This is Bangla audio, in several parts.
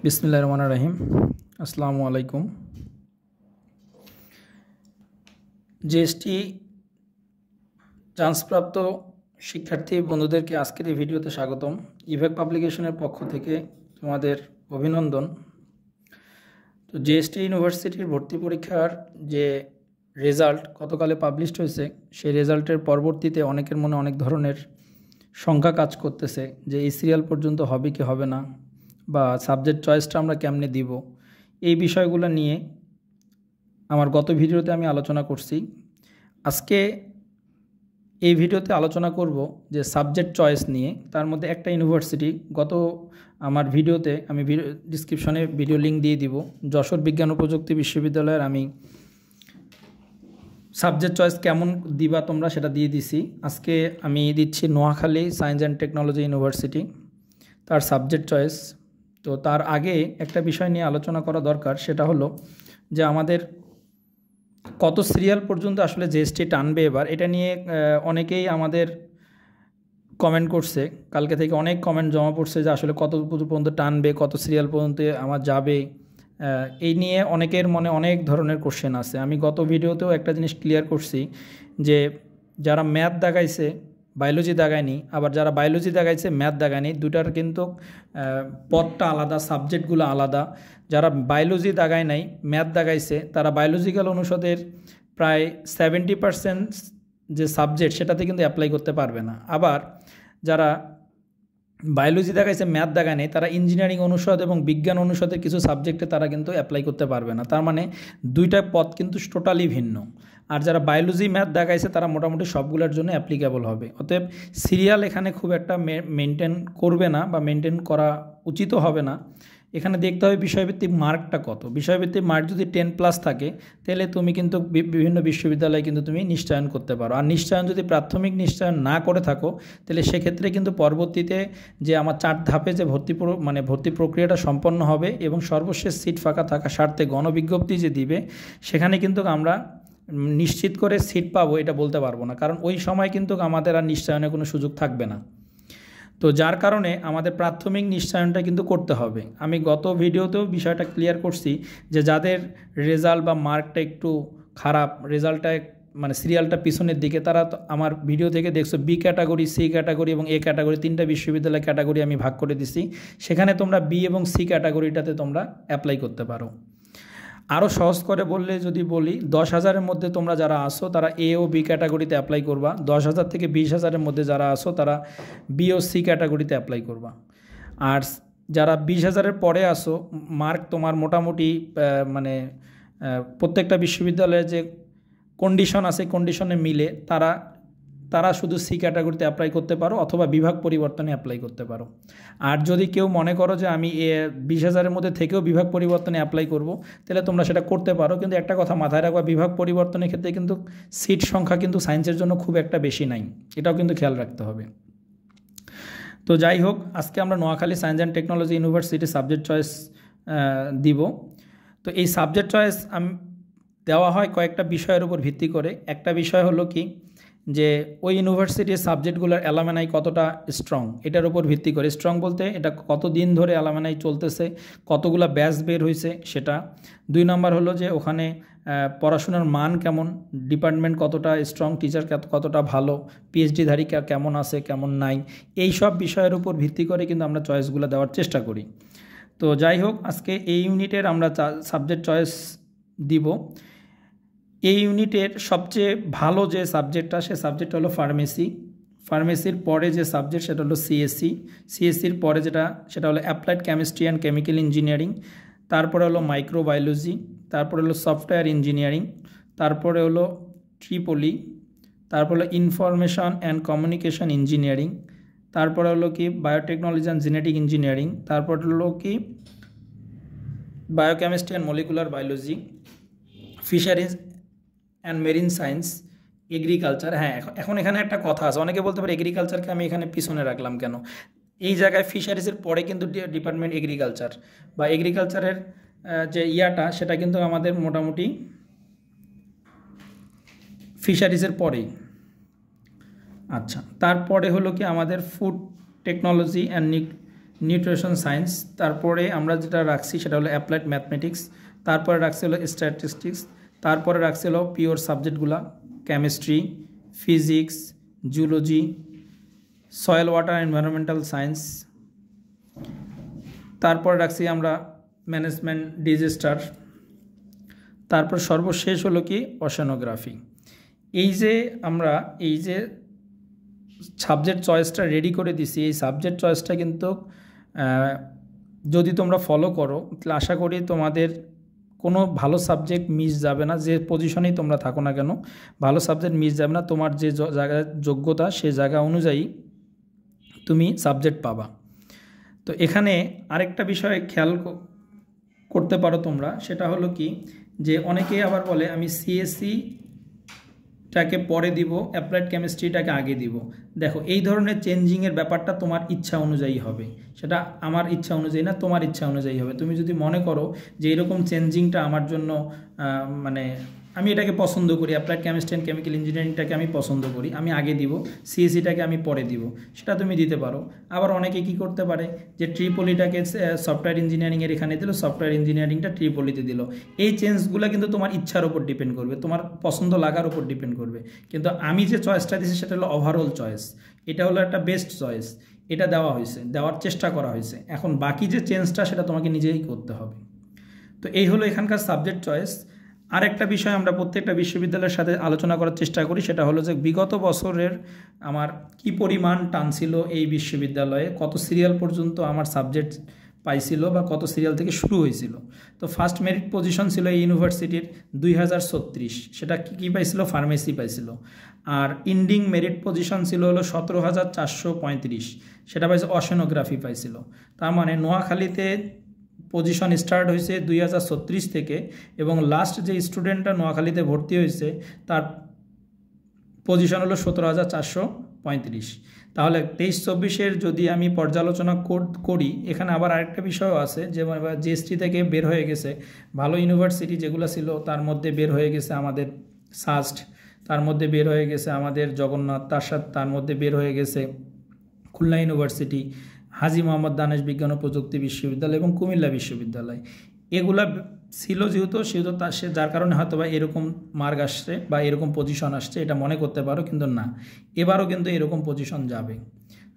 বিসমিল্লাহির রহমানির রহিম। আসসালামু আলাইকুম। জিএসটি চান্সপ্রাপ্ত শিক্ষার্থী বন্ধুদেরকে আজকের এই ভিডিওতে স্বাগতম। ইভেক পাবলিকেশনের পক্ষ থেকে তোমাদের অভিনন্দন। তো জিএসটি ইউনিভার্সিটির ভর্তি পরীক্ষার যে রেজাল্ট গতকালে পাবলিশড হয়েছে, সেই রেজাল্টের পরবর্তীতে অনেকের মনে অনেক ধরনের শঙ্কা কাজ করতেছে যে এই সিরিয়াল পর্যন্ত হবে কি হবে না, বা সাবজেক্ট চয়েসটা আমরা কেমনে দিব। এই বিষয়গুলো নিয়ে আমার গত ভিডিওতে আমি আলোচনা করছি। আজকে এই ভিডিওতে আলোচনা করব যে সাবজেক্ট চয়েস নিয়ে। তার মধ্যে একটা ইউনিভার্সিটি, আমার ভিডিওতে আমি ডিসক্রিপশনে ভিডিও লিঙ্ক দিয়ে দিব, যশোর বিজ্ঞান ও প্রযুক্তি বিশ্ববিদ্যালয়ের আমি সাবজেক্ট চয়েস কেমন দিবা তোমরা সেটা দিয়ে দিছি। আজকে আমি দিচ্ছি Noakhali science and technology university, তার সাবজেক্ট চয়েস। তো তার আগে একটা বিষয় নিয়ে আলোচনা করা দরকার, সেটা হলো যে আমাদের কত সিরিয়াল পর্যন্ত আসলে জিএসটি টানবে এবার। এটা নিয়ে অনেকেই আমাদের কমেন্ট করছে, কালকে থেকে অনেক কমেন্ট জমা পড়ছে যে আসলে কত পর্যন্ত টানবে, কত সিরিয়াল পর্যন্ত আমার যাবে। এই নিয়ে অনেকের মনে অনেক ধরনের কোশ্চেন আছে। আমি গত ভিডিওতেও একটা জিনিস ক্লিয়ার করছি যে যারা ম্যাথ দাগাইছে বায়োলজি দাগায়নি, আবার যারা বায়োলজি দাগাইছে ম্যাথ দাগায়নি, দুটার কিন্তু পথটা আলাদা, সাবজেক্টগুলো আলাদা। যারা বায়োলজি দাগায় নাই, ম্যাথ দাগাইছে, তারা বায়োলজিক্যাল অনুষদের প্রায় 70% যে সাবজেক্ট সেটাতে কিন্তু অ্যাপ্লাই করতে পারবে না। আবার যারা বায়োলজি দেখাইছে ম্যাথ দেখায় নেই, তারা ইঞ্জিনিয়ারিং অনুষদ এবং বিজ্ঞান অনুষদের কিছু সাবজেক্টে তারা কিন্তু অ্যাপ্লাই করতে পারবে না। তার মানে দুইটা পথ কিন্তু টোটালি ভিন্ন। আর যারা বায়োলজি ম্যাথ দেখাইছে তারা মোটামুটি সবগুলোর জন্য অ্যাপ্লিকেবল হবে। অতএব সিরিয়াল এখানে খুব একটা মেনটেন করবে না, বা মেনটেন করা উচিতও হবে না। এখানে দেখতে হবে বিষয়ভিত্তিক মার্কটা কত। বিষয়ভিত্তিক মার্ক যদি 10+ থাকে, তাহলে তুমি কিন্তু বিভিন্ন বিশ্ববিদ্যালয়ে কিন্তু তুমি নিশ্চয়ন করতে পারো। আর নিশ্চয়ন যদি প্রাথমিক নিশ্চয়ন না করে থাকো, তাহলে সেক্ষেত্রে কিন্তু পরবর্তীতে যে আমার 4 ধাপে যে ভর্তি প্রক্রিয়াটা সম্পন্ন হবে এবং সর্বশেষ সিট ফাঁকা থাকা স্বার্থে গণবিজ্ঞপ্তি যে দিবে, সেখানে কিন্তু আমরা নিশ্চিত করে সিট পাবো এটা বলতে পারবো না, কারণ ওই সময় কিন্তু আমাদের আর নিশ্চয়নের কোনো সুযোগ থাকবে না। তো যার কারণে আমাদের প্রাথমিক নিশ্চয়নটা কিন্তু করতে হবে। আমি গত ভিডিওতেও বিষয়টা ক্লিয়ার করছি যে যাদের রেজাল্ট বা মার্কটা একটু খারাপ, রেজাল্টটা সিরিয়ালটা পিছনের দিকে, তারা আমার ভিডিও থেকে দেখছো বি ক্যাটাগরি, সি ক্যাটাগরি এবং এ ক্যাটাগরি, 3টা বিশ্ববিদ্যালয় ক্যাটাগরি আমি ভাগ করে দিছি। সেখানে তোমরা বি এবং সি ক্যাটাগরিটাতে তোমরা অ্যাপ্লাই করতে পারো। আরও সহজ করে যদি বলি, 10,000-এর মধ্যে তোমরা যারা আসো তারা এ ও বি ক্যাটাগরিতে অ্যাপ্লাই করবা। 10,000 থেকে 20,000-এর মধ্যে যারা আসো তারা বি ও সি ক্যাটাগরিতে অ্যাপ্লাই করবা। আর যারা 20,000-এর পরে আসো, মার্ক তোমার মোটামুটি প্রত্যেকটা বিশ্ববিদ্যালয়ে যে কন্ডিশন আছে, কন্ডিশনে মিলে তারা শুধু সি ক্যাটাগরিতে অ্যাপ্লাই করতে পারো, অথবা বিভাগ পরিবর্তনে অ্যাপ্লাই করতে পারো। আর যদি কেউ মনে করো যে আমি 20,000-এর মধ্যে থেকেও বিভাগ পরিবর্তনে অ্যাপ্লাই করব, তাহলে তোমরা সেটা করতে পারো। কিন্তু একটা কথা মাথায় রাখবা, বিভাগ পরিবর্তনের ক্ষেত্রে কিন্তু সিট সংখ্যা কিন্তু সায়েন্সের জন্য খুব একটা বেশি নাই, এটাও কিন্তু খেয়াল রাখতে হবে। তো যাই হোক, আজকে আমরা Noakhali science and technology university subject choice দিব। তো এই সাবজেক্ট চয়েস দেওয়া হয় কয়েকটা বিষয়ের উপর ভিত্তি করে। একটা বিষয় হলো কি, যে ওই ইউনিভার্সিটির সাবজেক্টগুলোর অ্যালামনাই কতটা স্ট্রং, এটার উপর ভিত্তি করে। স্ট্রং বলতে এটা কতদিন ধরে অ্যালামনাই চলতেছে, কতগুলো ব্যাচ বের হয়েছে সেটা। 2 নম্বর হলো যে ওখানে পড়াশোনার মান কেমন, ডিপার্টমেন্ট কতটা স্ট্রং, টিচার কতটা ভালো, পিএইচডিধারী কেমন আছে কেমন নাই। এই সব বিষয়ের উপর ভিত্তি করে কিন্তু আমরা চয়েসগুলো দেওয়ার চেষ্টা করি। তো যাই হোক, আজকে এই ইউনিটের আমরা সাবজেক্ট চয়েস দিব। এই ইউনিটের সবচেয়ে ভালো যে সাবজেক্টটা, সে সাবজেক্টটা হলো ফার্মেসি। ফার্মেসির পরে যে সাবজেক্ট সেটা হলো সিএসসি। সিএসসির পরে সেটা হলো applied chemistry and chemical engineering. তারপরে হলো মাইক্রোবায়োলজি, তারপরে হলো সফটওয়্যার ইঞ্জিনিয়ারিং, তারপরে হলো ট্রিপলি, তারপরে হলো ইনফরমেশন অ্যান্ড কমিউনিকেশন ইঞ্জিনিয়ারিং, তারপরে হলো কি বায়োটেকনোলজি অ্যান্ড জেনেটিক ইঞ্জিনিয়ারিং, তারপর হলো কি biochemistry and molecular biology, fisheries and marine science, agriculture. হ্যাঁ, এখন এখানে একটা কথা আছে, অনেকে বলতে পারে এগ্রিকালচারকে আমি এখানে পিছনে রাখলাম কেন। এই জায়গায় ফিশারিজের পরে কিন্তু ডিপার্টমেন্ট এগ্রিকালচার, বা এগ্রিকালচারের যে সেটা কিন্তু আমাদের মোটামুটি ফিশারিজের পরেই। আচ্ছা, তারপরে হলো কি আমাদের food technology and nutrition science, তারপরে আমরা যেটা রাখছি সেটা হলো অ্যাপ্লাইড ম্যাথমেটিক্স, তারপরে রাখছি হলো স্ট্যাটিস্টিক্স, তারপরে রাখছি হলো পিওর সাবজেক্টগুলা chemistry, physics, zoology, soil water environmental science, তারপর রাখছি আমরা ম্যানেজমেন্ট ডিজাস্টার, তারপর সর্বশেষ হলো কি ওশেনোগ্রাফি। এই যে সাবজেক্ট চয়েসটা রেডি করে দিছি, এই সাবজেক্ট চয়েসটা কিন্তু যদি তোমরা ফলো করো তাহলে আশা করি তোমাদের কোনো ভালো সাবজেক্ট মিস যাবে না। যে পজিশনেই তোমরা থাকো না কেন, ভালো সাবজেক্ট মিস যাবে না। তোমার যে জায়গায় যোগ্যতা সেই জায়গা অনুযায়ী তুমি সাবজেক্ট পাবা। তো এখানে আরেকটা বিষয় খেয়াল করতে পারো তোমরা, সেটা হলো কি যে অনেকেই আবার বলে আমি সিএসসিটাকে পরে দিব, অ্যাপ্লাইড কেমিস্ট্রিটাকে আগে দিব। দেখো, এই ধরনের চেঞ্জিংয়ের ব্যাপারটা তোমার ইচ্ছা অনুযায়ী হবে, সেটা আমার ইচ্ছা অনুযায়ী না, তোমার ইচ্ছা অনুযায়ী হবে। তুমি যদি মনে করো যে এরকম চেঞ্জিংটা আমার জন্য মানে আমি এটাকে পছন্দ করি, অ্যাপ্লাইড কেমিস্ট্রি অ্যান্ড কেমিক্যাল ইঞ্জিনিয়ারিংটাকে আমি পছন্দ করি, আমি আগে দিব, সিএসসিটাকে আমি পরে দিব, সেটা তুমি দিতে পারো। আবার অনেকে কি করতে পারে যে ট্রিপলিটাকে সফটওয়্যার ইঞ্জিনিয়ারিংয়ের এখানে দিল, সফটওয়্যার ইঞ্জিনিয়ারিংটা ট্রিপলিতে দিল। এই চেঞ্জগুলো কিন্তু তোমার ইচ্ছার উপর ডিপেন্ড করবে, তোমার পছন্দ লাগার উপর ডিপেন্ড করবে। কিন্তু আমি যে চয়েসটা দিয়েছি সেটা হলো ওভারঅল চয়েস, এটা হলো একটা বেস্ট চয়েস, এটা দেওয়া হয়েছে, দেওয়ার চেষ্টা করা হয়েছে। এখন বাকি যে চেঞ্জটা সেটা তোমাকে নিজেই করতে হবে। তো এই হলো এখানকার সাবজেক্ট চয়েস। আরেকটা বিষয় আমরা প্রত্যেকটা বিশ্ববিদ্যালয়ের সাথে আলোচনা করার চেষ্টা করি, সেটা হলো যে বিগত বছরের আমার কি পরিমাণ টান ছিল এই বিশ্ববিদ্যালয়ে, কত সিরিয়াল পর্যন্ত আমার সাবজেক্ট পাইছিল বা কত সিরিয়াল থেকে শুরু হয়েছিল। তো ফার্স্ট মেরিট পজিশন ছিল এই ইউনিভার্সিটির 2036, সেটা কী পাইছিল, ফার্মেসি পাইছিল। আর ইন্ডিং মেরিট পজিশন ছিল হলো 17,435, সেটা পাইছে ওশেনোগ্রাফি পাইছিল। তার মানে নোয়াখালীতে পজিশন স্টার্ট হয়েছে 2036 থেকে, এবং লাস্ট যে স্টুডেন্টটা নোয়াখালীতে ভর্তি হয়েছে তার পজিশন হলো 17,435। তাহলে 23-24-এর যদি আমি পর্যালোচনা করি, এখানে আবার আরেকটা বিষয়ও আছে যে জিএসটি থেকে বের হয়ে গেছে ভালো ইউনিভার্সিটি যেগুলো ছিল, তার মধ্যে বের হয়ে গেছে আমাদের সাস্ট, তার মধ্যে বের হয়ে গেছে আমাদের জগন্নাথ, তার মধ্যে বের হয়ে গেছে খুলনা ইউনিভার্সিটি, হাজী মোহাম্মদ দানেশ বিজ্ঞান ও প্রযুক্তি বিশ্ববিদ্যালয় এবং কুমিল্লা বিশ্ববিদ্যালয়। এগুলা ছিল যেহেতু যার কারণে হয়তো বা এরকম মার্ক আসছে বা এরকম পজিশন আসছে, এটা মনে করতে পারো, কিন্তু না, এবারও কিন্তু এরকম পজিশন যাবে।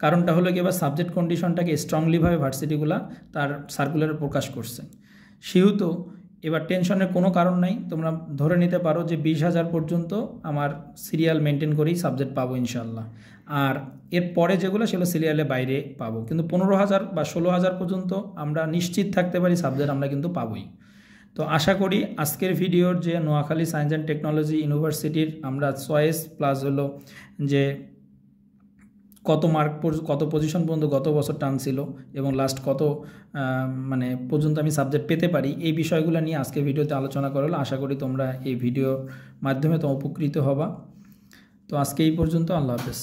কারণটা হলো কি, এবার সাবজেক্ট কন্ডিশনটাকে স্ট্রংলিভাবে ভার্সিটিগুলা তার সার্কুলারে প্রকাশ করছে। সেহেতু এবার টেনশনের কোনো কারণ নাই, তোমরা ধরে নিতে পারো যে 20,000 পর্যন্ত আমার সিরিয়াল মেনটেন করেই সাবজেক্ট পাবো ইনশাল্লাহ। আর এর পরে যেগুলো সেগুলো সিরিয়ালে বাইরে পাবো, কিন্তু 15,000 বা 16,000 পর্যন্ত আমরা নিশ্চিত থাকতে পারি সাবজেক্ট আমরা কিন্তু পাবোই। তো আশা করি আজকের ভিডিওর যে নোয়াখালী সায়েন্স অ্যান্ড টেকনোলজি ইউনিভার্সিটির আমরা চয়েস প্লাস হলো যে কত মার্ক কত পজিশন পর্যন্ত গত বছর টান ছিল এবং লাস্ট কত মানে পর্যন্ত আমি সাবজেক্ট পেতে পারি, এই বিষয়গুলো নিয়ে আজকে ভিডিওতে আলোচনা করা হলো। আশা করি তোমরা এই ভিডিওর মাধ্যমে তো উপকৃত হবা। তো আজকে এই পর্যন্ত, আল্লাহ হাফেজ।